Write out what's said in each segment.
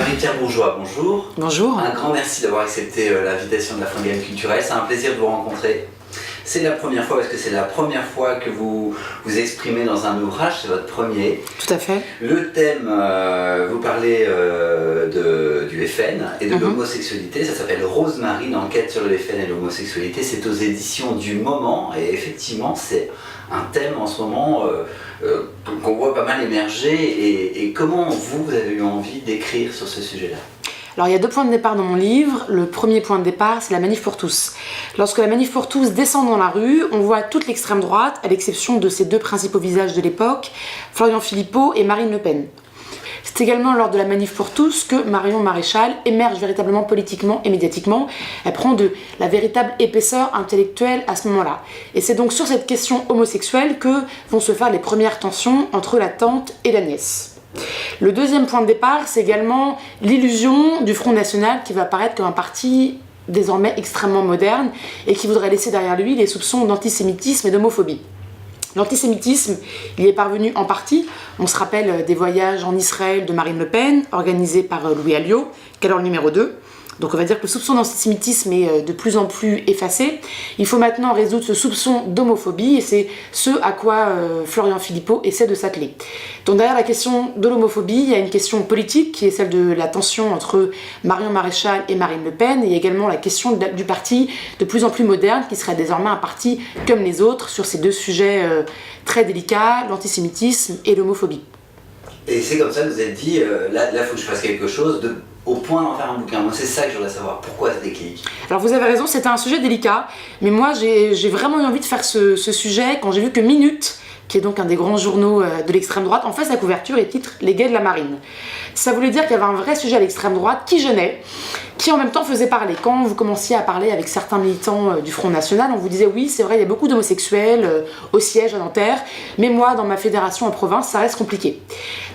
Marie-Pierre Bourgeois, bonjour. Bonjour. Un grand merci d'avoir accepté l'invitation de la Fringale culturelle. C'est un plaisir de vous rencontrer. C'est la première fois, parce que c'est la première fois que vous vous exprimez dans un ouvrage, c'est votre premier. Tout à fait. Le thème, vous parlez du FN et de l'homosexualité, ça s'appelle Rosemary, enquête sur le FN et l'homosexualité, c'est aux éditions du Moment, et effectivement c'est un thème en ce moment qu'on voit pas mal émerger, et comment vous avez eu envie d'écrire sur ce sujet-là? Alors il y a deux points de départ dans mon livre. Le premier point de départ, c'est la Manif pour tous. Lorsque la Manif pour tous descend dans la rue, on voit toute l'extrême droite, à l'exception de ses deux principaux visages de l'époque, Florian Philippot et Marine Le Pen. C'est également lors de la Manif pour tous que Marion Maréchal émerge véritablement politiquement et médiatiquement. Elle prend de la véritable épaisseur intellectuelle à ce moment-là. Et c'est donc sur cette question homosexuelle que vont se faire les premières tensions entre la tante et la nièce. Le deuxième point de départ, c'est également l'illusion du Front National qui va apparaître comme un parti désormais extrêmement moderne et qui voudrait laisser derrière lui les soupçons d'antisémitisme et d'homophobie. L'antisémitisme, il y est parvenu en partie. On se rappelle des voyages en Israël de Marine Le Pen, organisés par Louis Alliot, qui est alors le numéro 2. Donc on va dire que le soupçon d'antisémitisme est de plus en plus effacé. Il faut maintenant résoudre ce soupçon d'homophobie et c'est ce à quoi Florian Philippot essaie de s'atteler. Donc derrière la question de l'homophobie, il y a une question politique qui est celle de la tension entre Marion Maréchal et Marine Le Pen, et il y a également la question du parti de plus en plus moderne qui serait désormais un parti comme les autres sur ces deux sujets très délicats, l'antisémitisme et l'homophobie. Et c'est comme ça que vous êtes dit, là il faut que je fasse quelque chose au point d'en faire un bouquin. Moi, c'est ça que je voudrais savoir. Pourquoi ce déclic? Alors, vous avez raison, c'était un sujet délicat, mais moi, j'ai vraiment eu envie de faire ce sujet quand j'ai vu que Minute, qui est donc un des grands journaux de l'extrême droite, en face la couverture et titre Les gays de la marine. Ça voulait dire qu'il y avait un vrai sujet à l'extrême droite qui gênait, qui en même temps faisait parler. Quand vous commenciez à parler avec certains militants du Front National, on vous disait oui, c'est vrai, il y a beaucoup d'homosexuels au siège à Nanterre, mais moi, dans ma fédération en province, ça reste compliqué.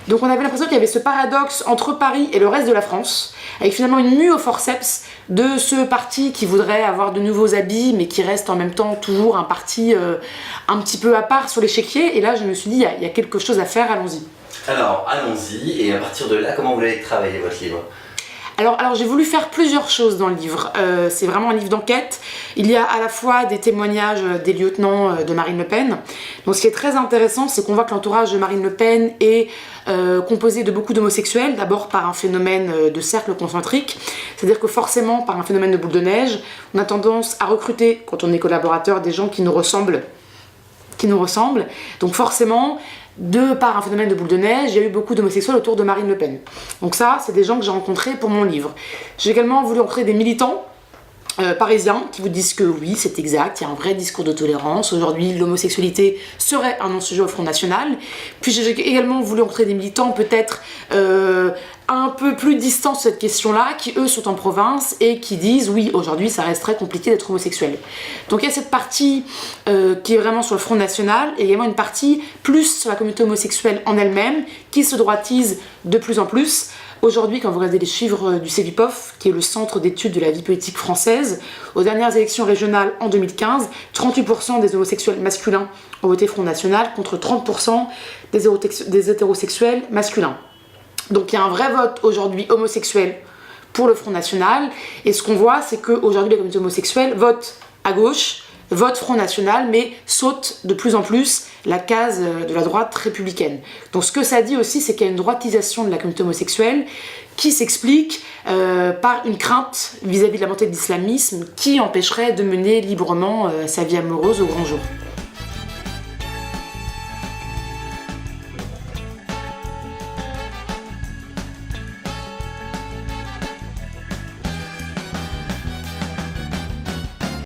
Donc on avait l'impression qu'il y avait ce paradoxe entre Paris et le reste de la France, avec finalement une mue au forceps de ce parti qui voudrait avoir de nouveaux habits, mais qui reste en même temps toujours un parti un petit peu à part sur l'échiquier. Et là, je me suis dit, il y a quelque chose à faire, allons-y. Alors, allons-y, et à partir de là, comment vous allez travailler votre livre? Alors j'ai voulu faire plusieurs choses dans le livre. C'est vraiment un livre d'enquête. Il y a à la fois des témoignages des lieutenants de Marine Le Pen. Donc ce qui est très intéressant, c'est qu'on voit que l'entourage de Marine Le Pen est composé de beaucoup d'homosexuels, d'abord par un phénomène de cercle concentrique, c'est-à-dire que forcément par un phénomène de boule de neige, on a tendance à recruter, quand on est collaborateur, des gens qui nous ressemblent. Donc forcément, de par un phénomène de boule de neige, il y a eu beaucoup d'homosexuels autour de Marine Le Pen. Donc ça, c'est des gens que j'ai rencontrés pour mon livre. J'ai également voulu rencontrer des militants parisiens qui vous disent que oui, c'est exact, il y a un vrai discours de tolérance. Aujourd'hui, l'homosexualité serait un non-sujet au Front National. Puis j'ai également voulu rencontrer des militants peut-être un peu plus distants de cette question-là, qui eux sont en province et qui disent oui, aujourd'hui ça reste très compliqué d'être homosexuel. Donc il y a cette partie qui est vraiment sur le Front National, et également une partie plus sur la communauté homosexuelle en elle-même, qui se droitise de plus en plus. Aujourd'hui, quand vous regardez les chiffres du CEVIPOF, qui est le centre d'études de la vie politique française, aux dernières élections régionales en 2015, 38% des homosexuels masculins ont voté Front National contre 30% des hétérosexuels masculins. Donc il y a un vrai vote aujourd'hui homosexuel pour le Front National, et ce qu'on voit, c'est qu'aujourd'hui les communautés homosexuelles votent à gauche, vote Front National, mais saute de plus en plus la case de la droite républicaine. Donc ce que ça dit aussi, c'est qu'il y a une droitisation de la communauté homosexuelle qui s'explique par une crainte vis-à-vis de la montée de l'islamisme qui empêcherait de mener librement sa vie amoureuse au grand jour.